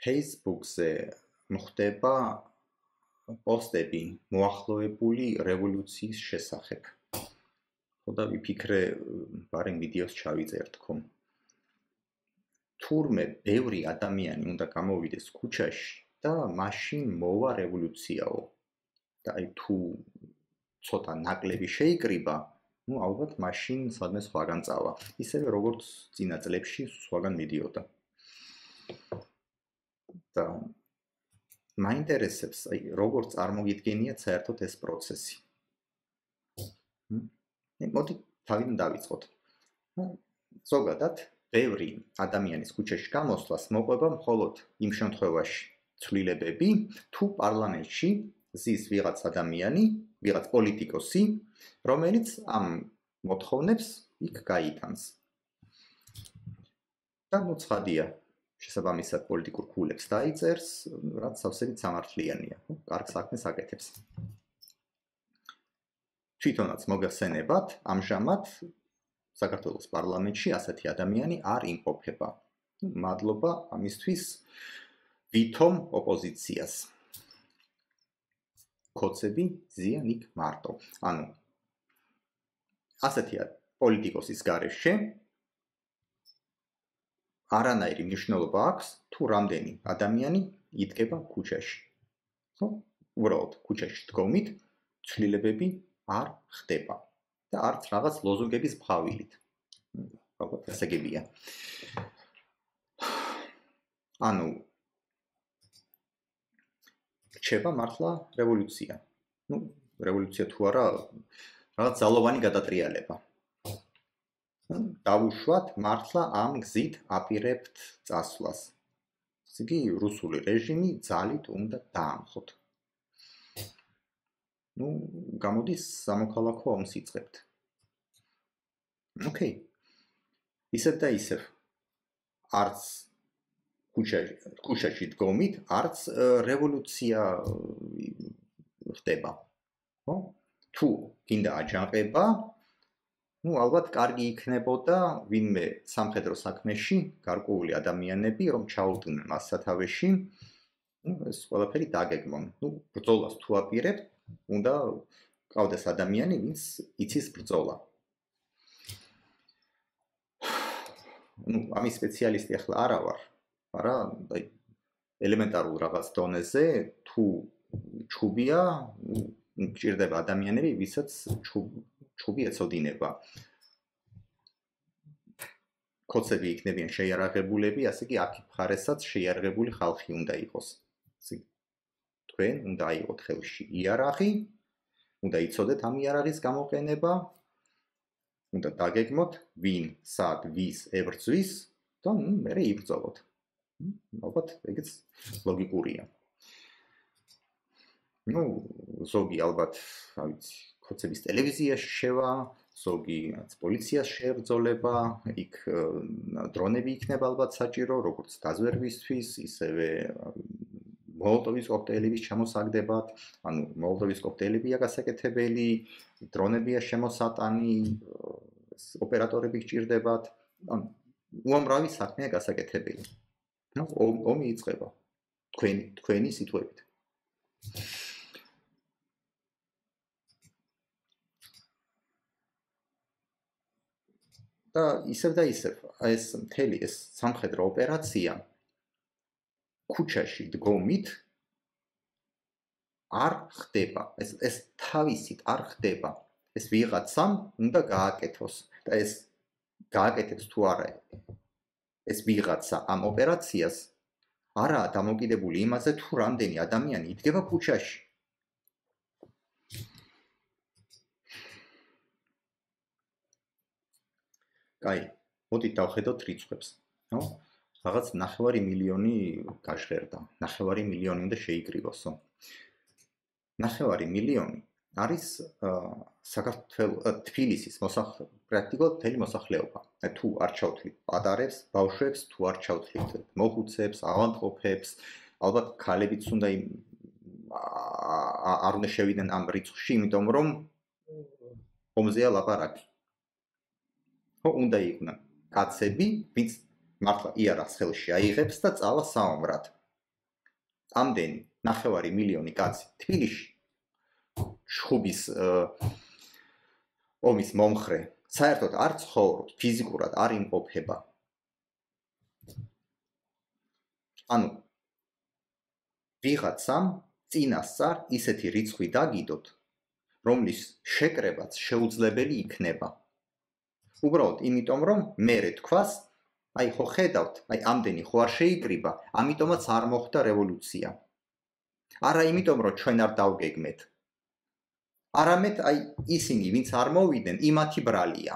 Facebook-ზე მოხდება პოსტები მოახლოებული რევოლუციის შესახებ. ხოდა ვიფიქრე, ბარემ ვიდეოს ჩავიწერთ თქო. თურმე ბევრი ადამიანი უნდა გამოვიდეს ქუჩაში და მაშინ მოვა რევოლუციაო. და აი თუ ცოტა ნაკლები შეიკრიბა, ალბათ მაშინ სადმე სხვაგან წავა. ისევე როგორც წინა წლებში სხვაგან მიდიოდა. და მაინტერესებს, აი როგორ წარმოგიდგენიათ საერთოდ ეს პროცესი. მოდი თავიდან დავიწყოთ. ზოგადად, ბევრი ადამიანის ქუჩაში გამოსვლას მოყვება მხოლოდ იმ შემთხვევაში ცვლილებები, თუ პარლამენტში ზის ვიღაც ადამიანი, ვიღაც პოლიტიკოსი, რომელიც ამ მოთხოვნებს იქ გაიტანს. და ცხადია, შესაბამისად პოლიტიკურ ქულებს დაიწერს, რაც სავსებით სამართლიანია, კარგ საქმეს აკეთებს. თვითონაც მოგეხსენებათ, ამჟამად საქართველოს პარლამენტში ასეთი ადამიანი არ იმყოფება. მადლობა ამისთვის ვითომ ოპოზიციას. კოცები ზიან იქ მარტო. ანუ ასეთი პოლიტიკოსის გარეშე არანაირი მნიშვნელობა აქვს, თუ რამდენი ადამიანი იდგება ქუჩაში. უბრალოდ ქუჩაში დგომით ცვლილებები არ ხდება და არც რაღაც ლოზუნგების მფავილით. ალბათ ესაგებია. ანუ რჩება მართლა რევოლუცია. რევოლუცია თუ არა, რაღაც ძალოვანი გადატრიალება. დავუშვათ მართლა ამ გზით აპირებთ წასვლას. იგი რუსული რეჟიმი ძალით უნდა დაამხოთ. გამოდის სამოქალაქო ომს იწყებთ. ოკეი. ისევ და ისევ. არც ქუჩაში დგომით, არც რევოლუცია ხდება. თუ გინდა აჯანყება, ალბათ კარგი იქნებოდა ვინმე სამხედრო საქმეში გარკვეული ადამიანები, რომ ჩაუდგნენ მას სათავეში, ეს ყველაფერი დაგეგმონ. ბრძოლას თუ აპირებთ, უნდა ყავდეს ადამიანი, ვინც იცის ბრძოლა. ამის სპეციალისტი ახლა არა ვარ, მაგრამ ელემენტარულ რაღაც დონეზე თუ ჩუბია, გჭირდება ადამიანები, ვისაც ჩუბი ეცოდინება. კოცები იქნებიან შეიარაღებულები, ასე კი აქ მხარესაც შეიარაღებული ხალხი უნდა იყოს. თქვენ უნდა აიღოთ ხელში იარაღი, უნდა იცოდეთ ამ იარაღის გამოყენება, უნდა დაგეგმოთ, ვინ, სად, ვის ებრძვის და მერე იბრძოლოთ. ალბათ ეგეც ლოგიკურია. ზოგი ალბათ, რა ვიცი, კოცების ტელევიზიაში შევა, ზოგი პოლიციას შეებრძოლება, იქ დრონები იქნება ალბათ საჭირო, როგორც დაზვერვისთვის, ისევე მოლოტოვის კოქტეილების ჩამოსაგდებად, ანუ მოლოტოვის კოქტეილებია გასაკეთებელი, დრონებია შემოსატანი, ოპერატორები გჭირდებათ, ანუ უამრავი საქმეა გასაკეთებელი. ომი იწყება თქვენი სიტყვებით. და ისევ ეს მთელი ეს სამხედრო ოპერაცია ქუჩაში დგომით არ ხდება. ეს თავისით არ ხდება. ეს ვიღაცამ უნდა გააკეთოს და ეს გააკეთებს თუ არა ეს ვიღაცა ამ ოპერაციას არაა დამოკიდებული იმაზე, თუ რამდენი ადამიანი იდგება ქუჩაში. კაი, მოდით დავხედოთ რიცხვებს. რაღაც 9 მილიონი გაჟღერდა. 9 მილიონი უნდა შეიკრიბოსო. 9 მილიონი არის საქართველოს თბილისის პრაქტიკულად მთელი მოსახლეობა. თუ არ ჩავთვლით პატარებს, ბავშვებს, თუ არ ჩავთვლით მოხუცებს, ავადმყოფებს, ალბათ ქალებიც უნდა არ უნდა შევიდნენ ამ რიცხვში, იმიტომ რომ ომზეა ლაპარაკი. უნდა იყვნენ კაცები, ვინც მართლა იარაღს ხელში აიღებს და წავა საომრად. ამდენი 9 მილიონი კაცი თბილისში შხუბის ომის მომხრე საერთოდ არ ცხოვრობს, ფიზიკურად არ იმყოფება. ანუ ვიღაცამ წინასწარ ისეთი რიცხვი დაგიდოთ, რომლის შეკრებაც შეუძლებელი იქნება. უბრალოდ იმიტომ, რომ მერე თქვას, აი ხო ხედავთ, აი ამდენი ხო არ შეიკრიბა, ამიტომაც არ მოხდა რევოლუცია. არა იმიტომ, რომ ჩვენ არ დავგეგმეთ. არამედ აი ისინი, ვინც არ მოვიდნენ, იმათი ბრალია.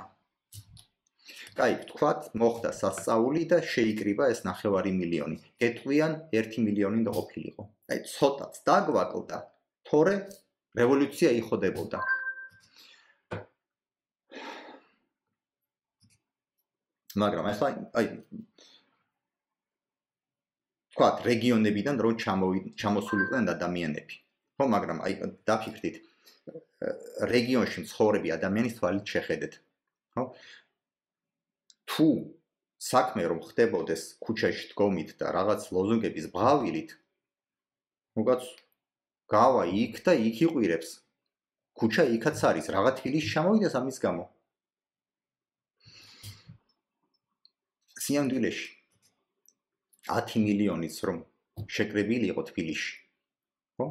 კაი, თქვათ, მოხდა სასწაული და შეიკრიბა ეს 9 მილიონი. გეტყვიან 1 მილიონი და ყოფილიყო. აი ცოტაც დაგვაკლდა, თორე რევოლუცია იხოდებოდა. მაგრამ ახლა აი თქვათ, რეგიონებიდან რო ჩამოსულიყვნენ ადამიანები. ხო, მაგრამ აი დაფიქრდით, რეგიონში მცხოვრები ადამიანის თვალით შეხედეთ. ხო? თუ საქმე რომ ხდებოდეს ქუჩაში დგომით და რაღაც ლოზუნგების ბღავილით, უკაც გავა იქ და იქ იყვირებს. ქუჩა იქაც არის, რაღა თბილისში ჩამოვიდეს ამის გამო. სიამდვილეში 10 მილიონიც რომ შეკრებილი იყო თბილისში, ხო?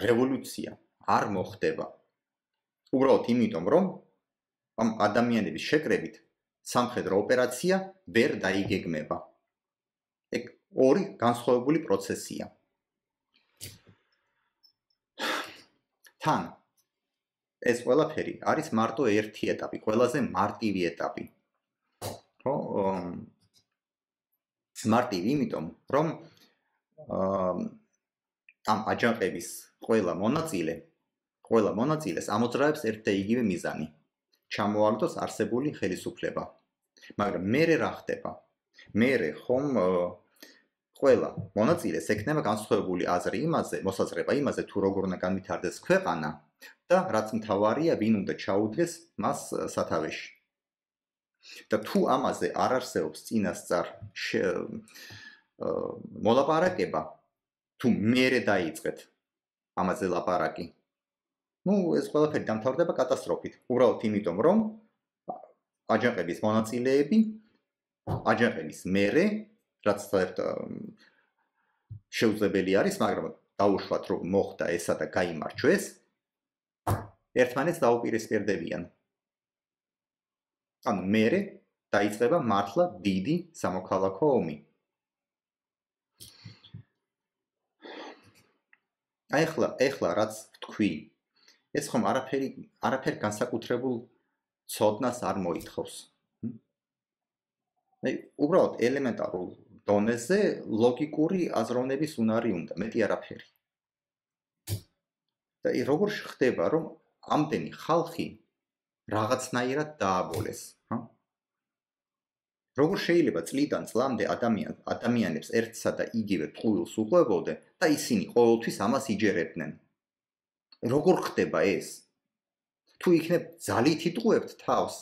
რევოლუცია არ მოხდება. უბრალოდ იმიტომ, რომ ამ ადამიანების შეკრებით სამხედრო ოპერაცია ვერ დაიგეგმება. ეგ ორი განსხვავებული პროცესია. თან ეს ყველაფერი არის მარტო ერთი ეტაპი, ყველაზე მარტივი ეტაპი. ხო? მარტივი იმიტომ, რომ ამ აჯანყების ყველა მონაწილეს ამოძრავებს ერთ და იგივე მიზანი. ჩამოაგდოს არსებული ხელისუფლება. მაგრამ მერე რა ხდება? მერე ხომ ყველა მონაწილეს ექნება განსხვავებული აზრი იმაზე, მოსაზრება იმაზე, თუ როგორ უნდა განვითარდეს ქვეყანა და რაც მთავარია, ვინ უნდა ჩაუდგეს მას სათავეში. და თუ ამაზე არ არსებობს წინასწარ მოლაპარაკება, თუ მერე დაიწყეთ ამაზე ლაპარაკი, ეს ყველაფერი დამთავრდება კატასტროფით. უბრალოდ იმიტომ, რომ აჯანყების მონაწილეები აჯანყების მერე, რაც შეუძლებელი არის, მაგრამ დაუშვათ რომ მოხდა ესა და გაიმარჯვეს, ერთმანეთს დაუპირისპირდებიან. ანუ მერე დაიწყება მართლა დიდი სამოქალაქო ომი. ეხლა რაც ვთქვი, ეს ხომ არაფერ განსაკუთრებულ ცოდნას არ მოითხოვს. უბრალოდ ელემენტარულ დონეზე ლოგიკური აზროვნების უნარი უნდა, მეტი არაფერი. და როგორ ხდება, რომ ამდენი ხალხი რაღაცნაირად დააბოლეს, ხო? როგორ შეიძლება წლიდან წლამდე ადამიანებს ერთსა და იგივე ტყუილს უყვებოდე და ისინი ყოველთვის ამას იჯერებდნენ? როგორ ხდება ეს? თუ იქნებ ძალით იტყუებთ თავს,